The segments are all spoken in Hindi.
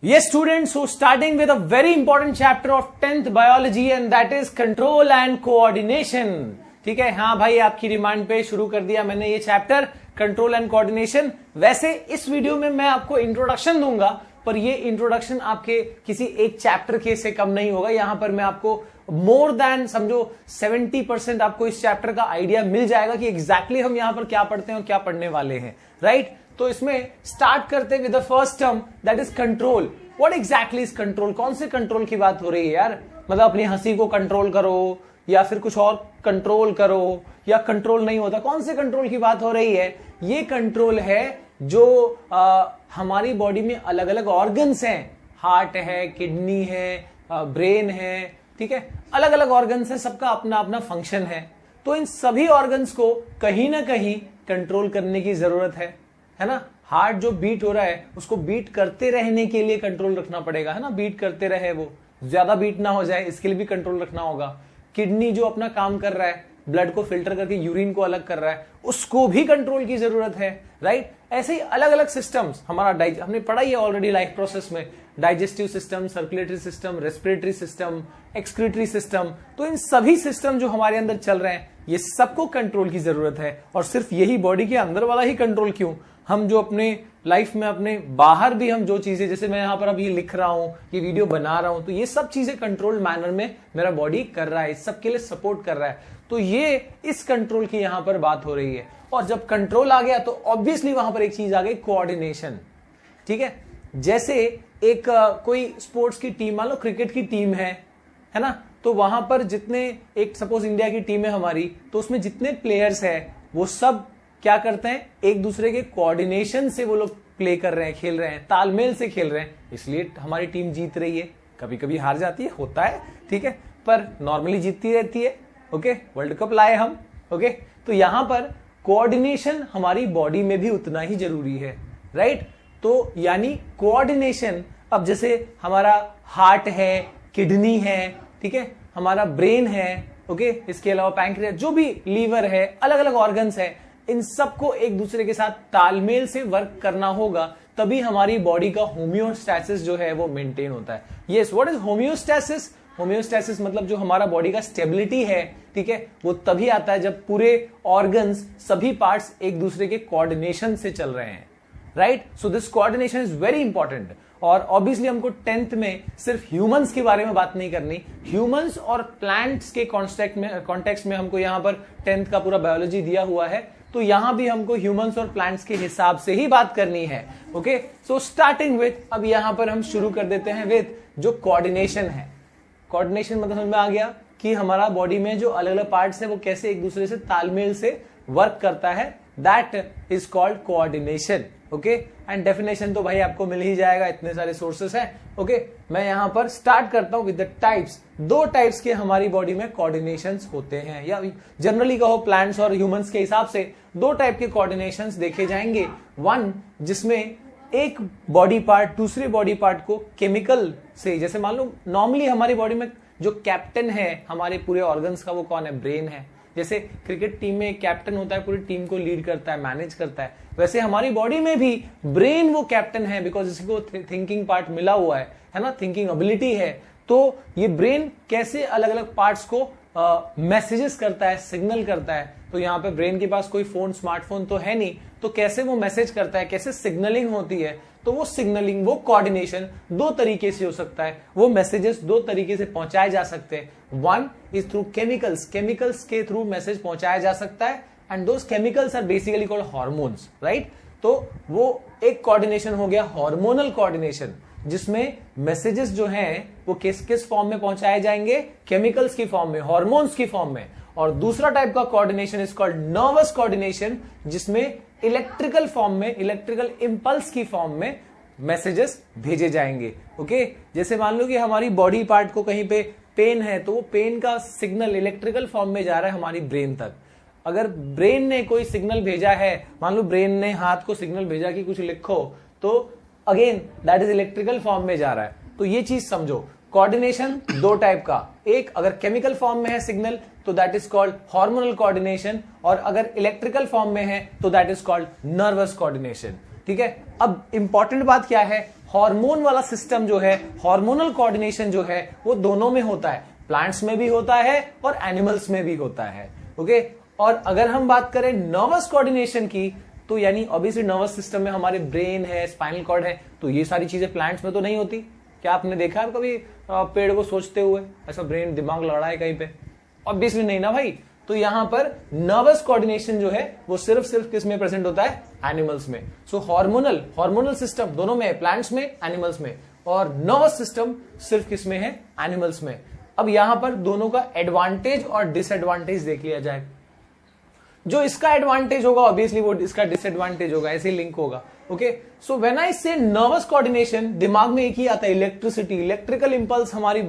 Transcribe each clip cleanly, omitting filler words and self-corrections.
Yes, students, so starting with a very important chapter of 10th biology and that is control and coordination. ठीक है, हाँ भाई, आपकी डिमांड पे शुरू कर दिया मैंने ये चैप्टर कंट्रोल एंड कोऑर्डिनेशन। वैसे इस वीडियो में मैं आपको इंट्रोडक्शन दूंगा, पर ये इंट्रोडक्शन आपके किसी एक चैप्टर के से कम नहीं होगा। यहां पर मैं आपको मोर देन समझो 70% आपको इस चैप्टर का आइडिया मिल जाएगा कि एग्जैक्टली हम यहां पर क्या पढ़ते हैं और क्या पढ़ने वाले हैं, राइट। तो इसमें स्टार्ट करते with the first term that is control. What exactly is control? कौन से कंट्रोल की बात हो रही है यार? मतलब अपनी हंसी को कंट्रोल करो या फिर कुछ और कंट्रोल करो, या कंट्रोल नहीं होता? कौन से कंट्रोल की बात हो रही है? ये कंट्रोल है जो हमारी बॉडी में अलग अलग ऑर्गन्स हैं, हार्ट है, किडनी है, ब्रेन है, ठीक है, अलग अलग ऑर्गन्स हैं, सबका अपना अपना फंक्शन है। तो इन सभी ऑर्गन्स को कहीं ना कहीं कंट्रोल करने की जरूरत है ना। हार्ट जो बीट हो रहा है उसको बीट करते रहने के लिए कंट्रोल रखना पड़ेगा, है ना, बीट करते रहे, वो ज्यादा बीट ना हो जाए, इसके लिए भी कंट्रोल रखना होगा। किडनी जो अपना काम कर रहा है, ब्लड को फिल्टर करके यूरिन को अलग कर रहा है, उसको भी कंट्रोल की जरूरत है, राइट। ऐसे ही अलग अलग सिस्टम्स हमारा हमने पढ़ा ही है ऑलरेडी लाइफ प्रोसेस में, digestive system, circulatory system, respiratory system, excretory system. तो इन सभी सिस्टम जो हमारे अंदर चल रहे हैं, ये सबको कंट्रोल की जरूरत है। और सिर्फ यही बॉडी के अंदर वाला ही कंट्रोल क्यों, हम जो अपने लाइफ में अपने बाहर भी हम जो चीजें, जैसे मैं यहां पर अभी लिख रहा हूं, ये वीडियो बना रहा हूं, तो ये सब चीजें कंट्रोल मैनर में मेरा बॉडी कर रहा है, इस सब के लिए सपोर्ट कर रहा है। तो ये इस कंट्रोल की यहां पर बात हो रही है। और जब कंट्रोल आ गया तो ऑब्वियसली वहां पर एक चीज आ गई, कोऑर्डिनेशन, ठीक है। जैसे एक कोई स्पोर्ट्स की टीम, मान लो क्रिकेट की टीम है ना, तो वहां पर जितने, एक सपोज इंडिया की टीम है हमारी, तो उसमें जितने प्लेयर्स है वो सब क्या करते हैं, एक दूसरे के कोऑर्डिनेशन से वो लोग प्ले कर रहे हैं, खेल रहे हैं, तालमेल से खेल रहे हैं, इसलिए हमारी टीम जीत रही है। कभी कभी हार जाती है, होता है, ठीक है, पर नॉर्मली जीतती रहती है। ओके, वर्ल्ड कप लाए हम। ओके, तो यहां पर कोऑर्डिनेशन हमारी बॉडी में भी उतना ही जरूरी है, राइट। तो यानी कोऑर्डिनेशन, अब जैसे हमारा हार्ट है, किडनी है, ठीक है, हमारा ब्रेन है, ओके, इसके अलावा पैंक्रियास, जो भी लीवर है, अलग अलग ऑर्गन्स है, इन सबको एक दूसरे के साथ तालमेल से वर्क करना होगा, तभी हमारी बॉडी का होम्योस्टैसिस जो है वो मेंटेन होता है। Yes, what is homeostasis? Homeostasis मतलब जो हमारा बॉडी का स्टेबिलिटी है, ठीक है, वो तभी आता है जब पूरे ऑर्गन्स, सभी पार्ट्स एक दूसरे के कोऑर्डिनेशन से चल रहे हैं, right. So this coordination is very important. और ऑब्वियसली हमको 10th में सिर्फ ह्यूमंस के बारे में बात नहीं करनी, ह्यूमंस और प्लांट्स के कॉन्टेक्स्ट में हमको यहाँ पर 10th का पूरा बायोलॉजी दिया हुआ है, तो यहां भी हमको ह्यूमंस और प्लांट्स के हिसाब से ही बात करनी है। ओके, सो स्टार्टिंग विथ, अब यहां पर हम शुरू कर देते हैं विथ जो कोऑर्डिनेशन है। कोऑर्डिनेशन मतलब समझ में आ गया कि हमारा बॉडी में जो अलग अलग पार्ट्स है वो कैसे एक दूसरे से तालमेल से वर्क करता है, that is called coordination. Okay, and definition तो भाई आपको मिल ही जाएगा, इतने सारे सोर्सेस हैं। ओके, मैं यहां पर स्टार्ट करता हूं विद द टाइप्स। दो टाइप्स के हमारी बॉडी में कोऑर्डिनेशंस होते हैं, या जनरली कहो प्लांट्स और ह्यूमंस के हिसाब से दो टाइप के कोऑर्डिनेशंस देखे जाएंगे। वन, जिसमें एक बॉडी पार्ट दूसरे बॉडी पार्ट को केमिकल से, जैसे मान लो नॉर्मली हमारी बॉडी में जो कैप्टन है हमारे पूरे ऑर्गन्स का, वो कौन है? ब्रेन है। जैसे क्रिकेट टीम में एक कैप्टन होता है, पूरी टीम को लीड करता है, मैनेज करता है, वैसे हमारी बॉडी में भी ब्रेन वो कैप्टन है, बिकॉज इसको थिंकिंग पार्ट मिला हुआ है ना, थिंकिंग एबिलिटी है। तो ये ब्रेन कैसे अलग अलग पार्ट्स को मैसेजेस करता है, सिग्नल करता है। तो यहाँ पे ब्रेन के पास कोई फोन, स्मार्टफोन तो है नहीं, तो कैसे वो मैसेज करता है, कैसे सिग्नलिंग होती है? तो वो सिग्नलिंग, वो कोऑर्डिनेशन दो तरीके से हो सकता है, वो मैसेजेस दो तरीके से पहुंचाए जा सकते हैं। One is through chemicals, chemicals के थ्रू मैसेज पहुंचाया जा सकता है, and those chemicals are basically called hormones, right. तो वो एक कोऑर्डिनेशन हो गया हार्मोनल कोऑर्डिनेशन, जिसमें मैसेजेस जो हैं वो किस किस फॉर्म में पहुंचाए जाएंगे? केमिकल्स की फॉर्म में, हार्मोन्स की फॉर्म में। और दूसरा टाइप का coordination is called nervous coordination, जिसमें इलेक्ट्रिकल फॉर्म में, इलेक्ट्रिकल इंपल्स की फॉर्म में मैसेजेस भेजे जाएंगे। ओके, जैसे मान लो कि हमारी बॉडी पार्ट को कहीं पे पेन है, तो वो पेन का सिग्नल इलेक्ट्रिकल फॉर्म में जा रहा है हमारी ब्रेन तक। अगर ब्रेन ने कोई सिग्नल भेजा है, मान लो ब्रेन ने हाथ को सिग्नल भेजा कि कुछ लिखो, तो again that is electrical form में जा रहा है। तो ये चीज समझो, कोऑर्डिनेशन दो टाइप का, एक अगर केमिकल फॉर्म में है सिग्नल तो that is called hormonal coordination, और अगर इलेक्ट्रिकल फॉर्म में है तो that is called nervous coordination. ठीक है, अब इंपॉर्टेंट बात क्या है? हार्मोन वाला सिस्टम जो है, हार्मोनल कोऑर्डिनेशन जो है वो दोनों में होता है, प्लांट्स में भी होता है और एनिमल्स में भी होता है। ओके, और अगर हम बात करें नर्वस कोऑर्डिनेशन की, तो यानी ऑब्वियसली नर्वस सिस्टम में हमारे ब्रेन है, स्पाइनल कॉर्ड है, तो ये सारी चीजें प्लांट्स में तो नहीं होती। क्या आपने देखा है कभी पेड़ को सोचते हुए, ऐसा ब्रेन दिमाग लड़ रहा है कहीं पे? ऑब्वियसली नहीं ना भाई। तो यहां पर नर्वस कोऑर्डिनेशन जो है वो सिर्फ किस में प्रेजेंट होता है? एनिमल्स में। सो हार्मोनल सिस्टम दोनों में है, प्लांट्स में, एनिमल्स में, और नर्वस सिस्टम सिर्फ किस में है? एनिमल्स में। अब यहां पर दोनों का एडवांटेज और डिसएडवांटेज देख लिया जाए। जो इसका एडवांटेज होगा ऑब्वियसली वो इसका डिसएडवांटेज होगा, ऐसे लिंक होगा। ओके, सो व्हेन आई से नर्वस कोऑर्डिनेशन, दिमाग में एक ही आता है इलेक्ट्रिसिटी, इलेक्ट्रिकल इंपल्स हमारी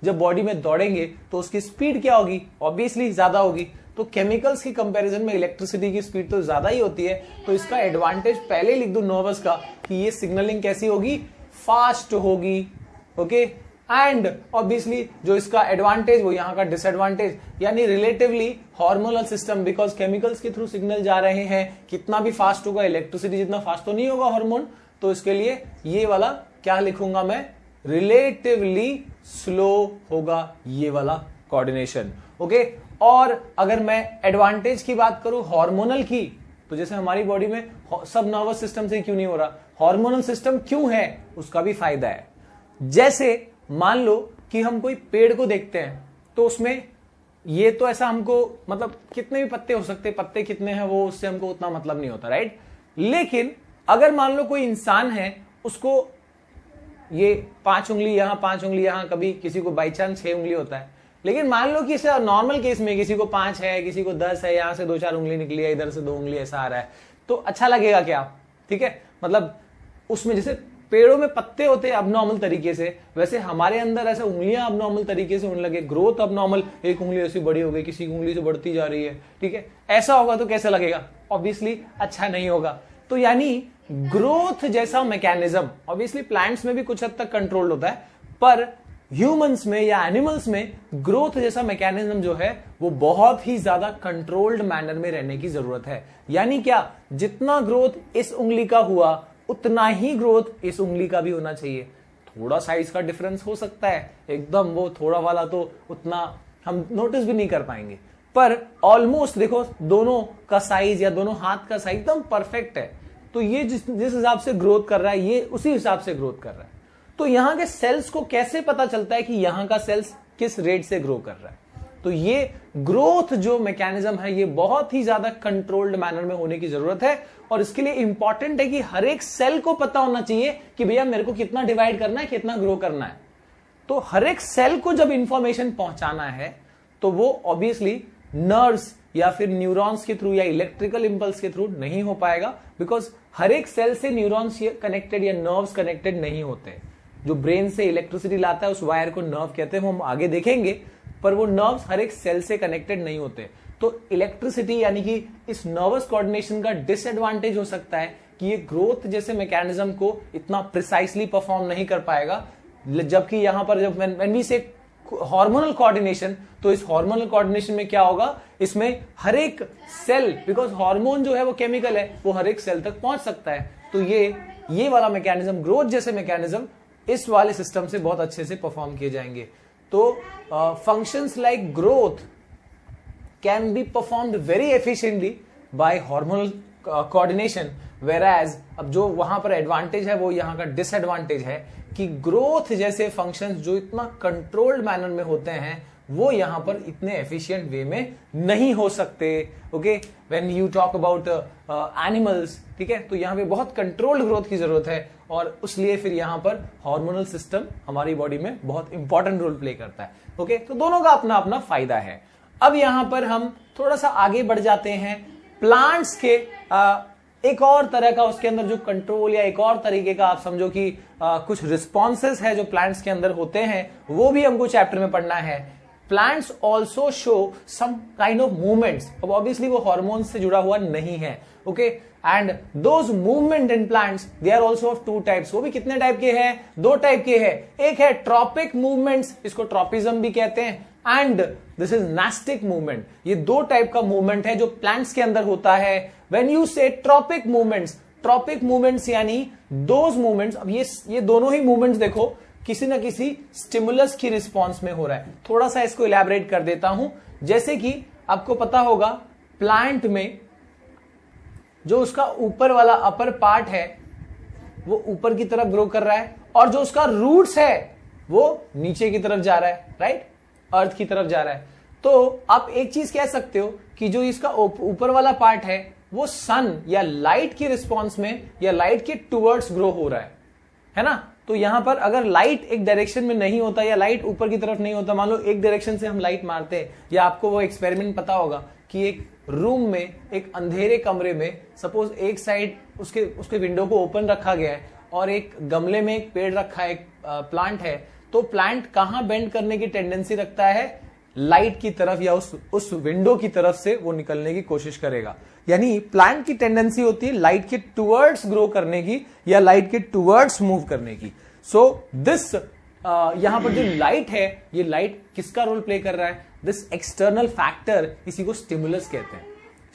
जब बॉडी में दौड़ेंगे तो उसकी स्पीड क्या होगी? ऑब्वियसली ज्यादा होगी। तो केमिकल्स की कंपैरिजन में इलेक्ट्रिसिटी की स्पीड तो ज्यादा ही होती है, तो इसका एडवांटेज पहले लिख दो नर्वस का कि ये सिग्नलिंग कैसी होगी? फास्ट होगी। ओके, एंड ऑब्वियसली जो इसका एडवांटेज वो यहां का डिसएडवांटेज, यानी relatively hormonal system, because chemicals के थ्रू सिग्नल जा रहे हैं, कितना भी फास्ट होगा, इलेक्ट्रिसिटी जितना फास्ट तो नहीं होगा हार्मोन, तो इसके लिए ये वाला क्या लिखूंगा मैं? रिलेटिवली स्लो होगा ये वाला कोऑर्डिनेशन। ओके, और अगर मैं एडवांटेज की बात करूं हार्मोनल की, तो जैसे हमारी बॉडी में सब नर्वस सिस्टम से क्यों नहीं हो रहा, हार्मोनल सिस्टम क्यों है, उसका भी फायदा है। जैसे मान लो कि हम कोई पेड़ को देखते हैं, तो उसमें ये तो ऐसा हमको मतलब कितने भी पत्ते हो सकते, पत्ते कितने हैं वो उससे हमको उतना मतलब नहीं होता, राइट। लेकिन अगर मान लो कोई इंसान है, उसको ये 5 उंगली यहां, 5 उंगली यहां, कभी किसी को बाई चांस 6 उंगली होता है, लेकिन मान लो कि इसे नॉर्मल केस में किसी को 5 है, किसी को 10 है, यहां से 2-4 उंगली निकली है, इधर से 2 उंगली, ऐसा आ रहा है, तो अच्छा लगेगा क्या? ठीक है, मतलब उसमें जैसे पेड़ों में पत्ते होते हैं अबनॉर्मल तरीके से, वैसे हमारे अंदर ऐसे उंगलियां अबनॉर्मल तरीके से होने लगे, ग्रोथ अबनॉर्मल, एक उंगली ऐसी बड़ी हो गई, किसी की उंगली से बढ़ती जा रही है, ठीक है, ऐसा होगा तो कैसा लगेगा? ऑब्वियसली अच्छा नहीं होगा। तो यानी ग्रोथ जैसा मैकेनिज्म ऑब्वियसली प्लांट्स में भी कुछ हद तक कंट्रोल होता है, पर ह्यूमंस में या एनिमल्स में ग्रोथ जैसा मैकेनिज्म जो है वो बहुत ही ज्यादा कंट्रोल्ड मैनर में रहने की जरूरत है। यानी क्या? जितना ग्रोथ इस उंगली का हुआ उतना ही ग्रोथ इस उंगली का भी होना चाहिए। थोड़ा साइज का डिफरेंस हो सकता है, एकदम वो थोड़ा वाला तो उतना हम नोटिस भी नहीं कर पाएंगे, पर ऑलमोस्ट देखो दोनों का साइज या दोनों हाथ का साइज एकदम परफेक्ट है। तो ये जिस हिसाब से ग्रोथ कर रहा है, ये उसी हिसाब से ग्रोथ कर रहा है। तो यहां के सेल्स को कैसे पता चलता है कि यहां का सेल्स किस रेट से ग्रो कर रहा है? तो ये ग्रोथ जो मैकेनिज्म है ये बहुत ही ज्यादा कंट्रोल्ड मैनर में होने की जरूरत है, और इसके लिए इंपॉर्टेंट है कि हर एक सेल को पता होना चाहिए कि भैया मेरे को कितना डिवाइड करना है, कितना ग्रो करना है। तो हर एक सेल को जब इंफॉर्मेशन पहुंचाना है तो वो ऑब्वियसली नर्व्स या फिर न्यूरॉन्स के थ्रू या इलेक्ट्रिकल इंपल्स के थ्रू नहीं हो पाएगा, बिकॉज हर एक सेल से न्यूरॉन्स कनेक्टेड या नर्व्स कनेक्टेड नहीं होते। जो ब्रेन से इलेक्ट्रिसिटी लाता है उस वायर को नर्व कहते हैं, वो हम आगे देखेंगे, पर वो नर्व्स हर एक सेल से कनेक्टेड नहीं होते। तो इलेक्ट्रिसिटी यानी कि इस नर्वस कोऑर्डिनेशन का डिसएडवांटेज हो सकता है कि ये ग्रोथ जैसे मैकेनिज्म को इतना प्रिसाइसली परफॉर्म नहीं कर पाएगा, जबकि यहां पर जब व्हेन वी से हार्मोनल कोऑर्डिनेशन, तो इस हार्मोनल कोऑर्डिनेशन में क्या होगा, इसमें हर एक सेल, बिकॉज हार्मोन जो है वो केमिकल है, वो हर एक सेल तक पहुंच सकता है। तो ये वाला मैकेनिज्म, ग्रोथ जैसे मैकेनिज्म इस वाले सिस्टम से बहुत अच्छे से परफॉर्म किए जाएंगे। तो functions like growth can be performed very efficiently by hormonal coordination, whereas अब जो वहां पर एडवांटेज है वो यहाँ का डिसएडवांटेज है कि ग्रोथ जैसे फंक्शंस जो इतना कंट्रोल्ड मैनर में होते हैं वो यहां पर इतने एफिशिएंट वे में नहीं हो सकते। Okay, when you talk about animals, ठीक है, तो यहां पे बहुत कंट्रोल्ड ग्रोथ की जरूरत है, और उसलिए फिर यहां पर हार्मोनल सिस्टम हमारी बॉडी में बहुत इंपॉर्टेंट रोल प्ले करता है। ओके, तो दोनों का अपना अपना फायदा है। अब यहां पर हम थोड़ा सा आगे बढ़ जाते हैं प्लांट्स के एक और तरह का, उसके अंदर जो कंट्रोल या एक और तरीके का आप समझो कि कुछ रिस्पॉन्सेस है जो प्लांट्स के अंदर होते हैं, वो भी हमको चैप्टर में पढ़ना है। Plants also show some kind of movements. अब ऑब्वियसली वो हार्मोन से जुड़ा हुआ नहीं है, okay, and those movement in plants they are also of 2 types. वो भी कितने टाइप के हैं? 2 टाइप के हैं। एक है ट्रॉपिक मूवमेंट्स, इसको ट्रॉपिज्म भी कहते हैं, and this is nastic movement. ये 2 टाइप का मूवमेंट है जो प्लांट्स के अंदर होता है। व्हेन यू से ट्रॉपिक मूवमेंट्स, ट्रॉपिक मूवमेंट्स यानी दोज मूवमेंट्स, अब ये दोनों ही मूवमेंट्स देखो किसी ना किसी स्टिमुलस की रिस्पॉन्स में हो रहा है। थोड़ा सा इसको इलैबोरेट कर देता हूं। जैसे कि आपको पता होगा प्लांट में जो उसका ऊपर वाला अपर पार्ट है वो ऊपर की तरफ ग्रो कर रहा है, और जो उसका रूट्स है वो नीचे की तरफ जा रहा है, राइट, अर्थ की तरफ जा रहा है। तो आप एक चीज कह सकते हो कि जो इसका ऊपर वाला पार्ट है वो सन या लाइट की रिस्पॉन्स में या लाइट के टुवर्ड्स ग्रो हो रहा है ना। तो यहां पर अगर लाइट एक डायरेक्शन में नहीं होता या लाइट ऊपर की तरफ नहीं होता, मान लो एक डायरेक्शन से हम लाइट मारते हैं, या आपको वो एक्सपेरिमेंट पता होगा कि एक रूम में, एक अंधेरे कमरे में सपोज एक साइड उसके विंडो को ओपन रखा गया है और एक गमले में एक पेड़ रखा है, एक प्लांट है, तो प्लांट कहां बेंड करने की टेंडेंसी रखता है? लाइट की तरफ या उस विंडो की तरफ से वो निकलने की कोशिश करेगा। यानी प्लांट की टेंडेंसी होती है लाइट के टुवर्ड्स ग्रो करने की या लाइट के टुवर्ड्स मूव करने की। सो दिस यहां पर जो लाइट है, ये लाइट किसका रोल प्ले कर रहा है? दिस एक्सटर्नल फैक्टर, इसी को स्टिमुलस कहते हैं।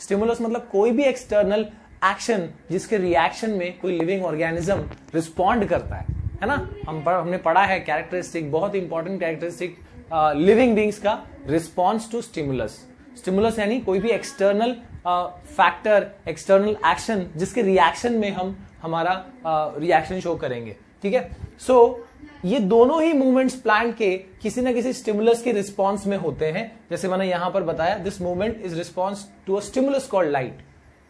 स्टिमुलस मतलब कोई भी एक्सटर्नल एक्शन जिसके रिएक्शन में कोई लिविंग ऑर्गेनिज्म रिस्पॉन्ड करता है ना। हमने पढ़ा है कैरेक्टरिस्टिक, बहुत इंपॉर्टेंट कैरेक्टरिस्टिक लिविंग बींग्स का, रिस्पॉन्स टू स्टिमुलस। स्टिमुलस यानी कोई भी एक्सटर्नल फैक्टर, एक्सटर्नल एक्शन जिसके रिएक्शन में हम हमारा रिएक्शन शो करेंगे, ठीक है। सो ये दोनों ही मूवमेंट्स प्लांट के किसी ना किसी स्टिमुलस के रिस्पॉन्स में होते हैं। जैसे मैंने यहां पर बताया, this movement is response to a stimulus called light,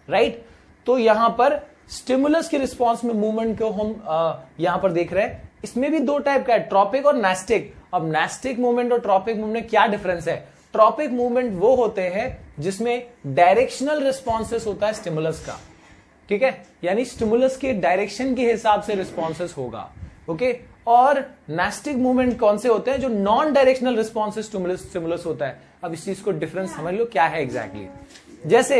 right. तो यहां पर स्टिमुलस के रिस्पॉन्स में मूवमेंट को हम यहां पर देख रहे हैं। इसमें भी दो टाइप का है, ट्रॉपिक और नेस्टिक। अब नेस्टिक मूवमेंट और ट्रॉपिक मूवमेंट में क्या डिफरेंस है? ट्रॉपिक मूवमेंट वो होते हैं जिसमें डायरेक्शनल रिस्पॉन्सेस होता है स्टिमुलस का, ठीक है, यानी स्टिमुलस के डायरेक्शन के हिसाब से रिस्पॉन्सेस होगा, ओके। और नेस्टिक मूवमेंट कौन से होते हैं? जो नॉन डायरेक्शनल रिस्पॉन्सेस स्टिमुलस होता है। अब इस चीज को डिफरेंस समझ लो क्या है एग्जैक्टली। जैसे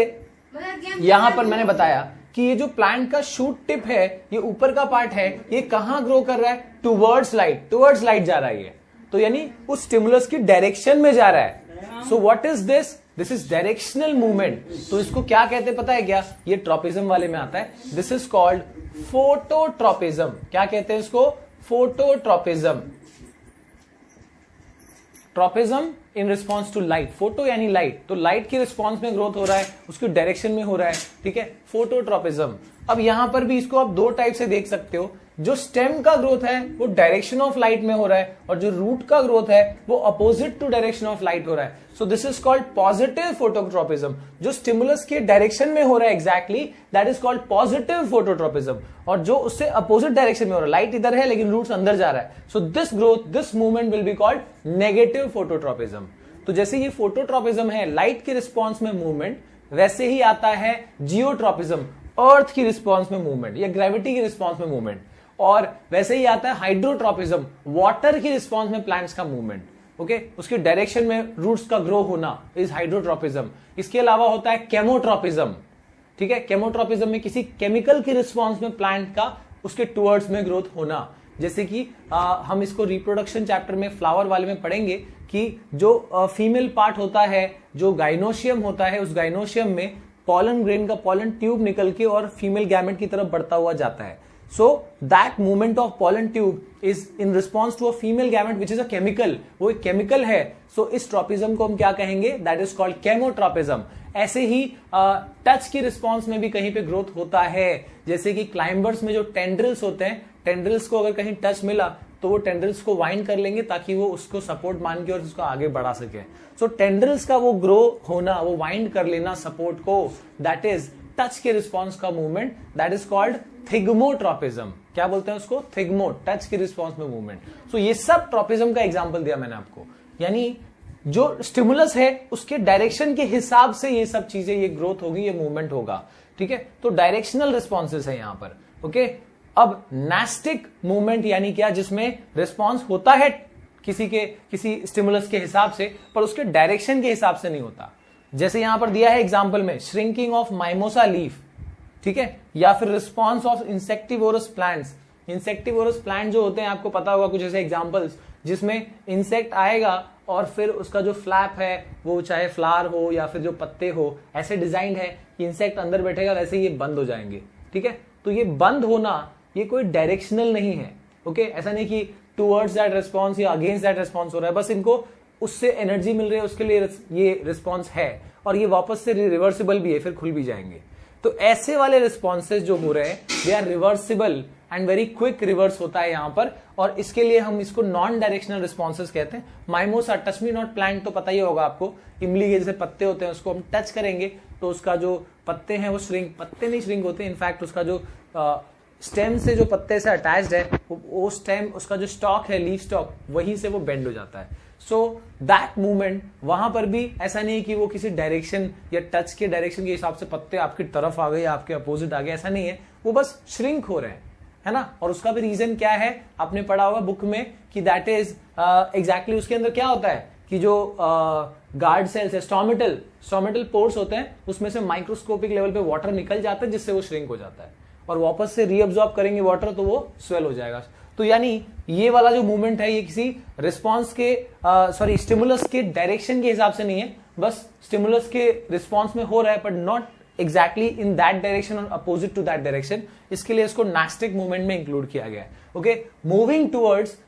यहां पर मैंने बताया कि ये जो प्लांट का शूट टिप है, ये ऊपर का पार्ट है, ये कहां ग्रो कर रहा है? टुवर्ड्स लाइट जा रहा है ये, तो यानी उस स्टिमुलस की डायरेक्शन में जा रहा है। So what is this? This is directional movement. तो इसको क्या कहते हैं पता है क्या? ये ट्रॉपिज्म वाले में आता है। This is called phototropism. क्या कहते हैं इसको? Phototropism. Tropism in response to light. Photo यानी लाइट, तो लाइट की रिस्पॉन्स में ग्रोथ हो रहा है, उसकी डायरेक्शन में हो रहा है, ठीक है, फोटोट्रॉपिज्म। अब यहां पर भी इसको आप दो टाइप से देख सकते हो। जो स्टेम का ग्रोथ है वो डायरेक्शन ऑफ लाइट में हो रहा है, और जो रूट का ग्रोथ है वो opposite to direction of light हो रहा है। So this is called positive phototropism. जो स्टिमुलस के डायरेक्शन में हो रहा है exactly, that is called positive phototropism. और जो उससे अपोजिट डायरेक्शन में हो रहा है, लाइट इधर है लेकिन रूट्स अंदर जा रहा है, so this growth, this movement will be called negative phototropism. तो जैसे ये फोटोट्रॉपिज्म है लाइट के रिस्पॉन्स में मूवमेंट, वैसे ही आता है जियोट्रॉपिज्म, अर्थ की रिस्पॉन्स में मूवमेंट या ग्रेविटी की रिस्पॉन्स में मूवमेंट। और वैसे ही आता है हाइड्रोट्रॉपिज्म, वाटर की रिस्पॉन्स में प्लांट्स का मूवमेंट, ओके, उसके डायरेक्शन में रूट्स का ग्रो होना इज हाइड्रोट्रॉपिज्म। इसके अलावा होता है केमोट्रॉपिज्म, ठीक है। केमोट्रॉपिज्म में किसी केमिकल की रिस्पॉन्स में प्लांट का उसके टुवर्ड्स में ग्रोथ होना। जैसे कि हम इसको रिप्रोडक्शन चैप्टर में फ्लावर वाले में पढ़ेंगे कि जो फीमेल पार्ट होता है, जो गाइनोशियम होता है, उस गाइनोशियम में पॉलन ग्रेन का पॉलन ट्यूब निकल के और फीमेल गैमेट की तरफ बढ़ता हुआ जाता है। So that movement of pollen tube is in response to a female gamete which is a chemical, वो एक केमिकल है। So इस ट्रॉपिज्म को हम क्या कहेंगे? That is called chemotropism। ऐसे ही टच की रिस्पॉन्स में भी कहीं पे ग्रोथ होता है। जैसे कि क्लाइंबर्स में जो टेंड्रिल्स होते हैं, टेंड्रिल्स को अगर कहीं टच मिला तो वो टेंड्रिल्स को वाइंड कर लेंगे ताकि वो उसको सपोर्ट मान के और उसको आगे बढ़ा सके। सो टेंड्रिल्स का वो ग्रो होना, वो वाइंड कर लेना सपोर्ट को, दैट इज टच के रिस्पॉन्स का movement, that is called thigmotropism. क्या बोलते हैं उसको? थिग्मो, टच के रिस्पॉन्स में मूवमेंट। सो ये सब ट्रॉपिज्म का एग्जांपल दिया मैंने आपको। यानी जो स्टिमुलस है उसके डायरेक्शन के हिसाब से ये सब चीजें, ये ग्रोथ होगी, ये मूवमेंट होगा, ठीक है। तो डायरेक्शनल रिस्पॉन्सेस है यहां पर, ओके। अब नेस्टिक मूवमेंट यानी क्या? जिसमें रिस्पॉन्स होता है किसी स्टिमुलस के हिसाब से, पर उसके डायरेक्शन के हिसाब से नहीं होता। जैसे यहां पर दिया है एग्जांपल में, श्रिंकिंग ऑफ माइमोसा लीफ, ठीक है, या फिर response of insectivorous plants. Insectivorous plant जो होते हैं, आपको पता होगा कुछ ऐसे एग्जांपल्स जिसमें इंसेक्ट आएगा और फिर उसका जो फ्लैप है, वो चाहे फ्लावर हो या फिर जो पत्ते हो, ऐसे डिजाइन है कि इंसेक्ट अंदर बैठेगा, वैसे ये बंद हो जाएंगे, ठीक है। तो ये बंद होना ये कोई डायरेक्शनल नहीं है। ओके, ऐसा नहीं कि टुवर्ड्स दैट रिस्पॉन्स या अगेंस्ट दैट रिस्पॉन्स हो रहा है, बस इनको उससे एनर्जी मिल रही है, उसके लिए ये रिस्पॉन्स है, और ये वापस से रिवर्सिबल भी है, फिर खुल भी जाएंगे। तो ऐसे वाले रिस्पॉन्सेज जो हो रहे हैं they are reversible and very quick reverse होता है यहां पर, और इसके लिए हम इसको नॉन डायरेक्शनल रिस्पॉन्सेज कहते हैं। Mimosa, touch me not plant तो पता ही होगा आपको, इमली के जैसे पत्ते होते हैं, उसको हम टच करेंगे तो उसका जो पत्ते हैं वो पत्ते नहीं श्रिंक होते, इनफैक्ट उसका जो स्टेम से जो पत्ते से अटैच्ड है वो स्टेम, उसका जो स्टॉक है, लीफ स्टॉक, वहीं से वो बेंड हो जाता है। सो दैट मूवमेंट वहां पर भी ऐसा नहीं कि वो किसी डायरेक्शन या टच के डायरेक्शन के हिसाब से पत्ते आपकी तरफ आ गए या आपके अपोजिट आ गए, ऐसा नहीं है, वो बस श्रिंक हो रहे हैं, है ना। और उसका भी रीजन क्या है, आपने पढ़ा होगा बुक में कि दैट इज एग्जैक्टली उसके अंदर क्या होता है कि जो गार्ड सेल्स है, स्टोमेटल पोर्स होते हैं, उसमें से माइक्रोस्कोपिक लेवल पे वाटर निकल जाता है, जिससे वो श्रिंक हो जाता है, और वापस से रीअब्सॉर्ब करेंगे वाटर तो वो स्वेल हो जाएगा। तो यानी ये वाला जो मूवमेंट है ये किसी रिस्पॉन्स के स्टिमुलस के डायरेक्शन के हिसाब से नहीं है, बस स्टिमुलस के रिस्पॉन्स में हो रहा है, but not exactly in that direction और अपोजिट टू दैट डायरेक्शन। इसके लिए इसको नास्टिक मूवमेंट में इंक्लूड किया गया है। Okay, moving towards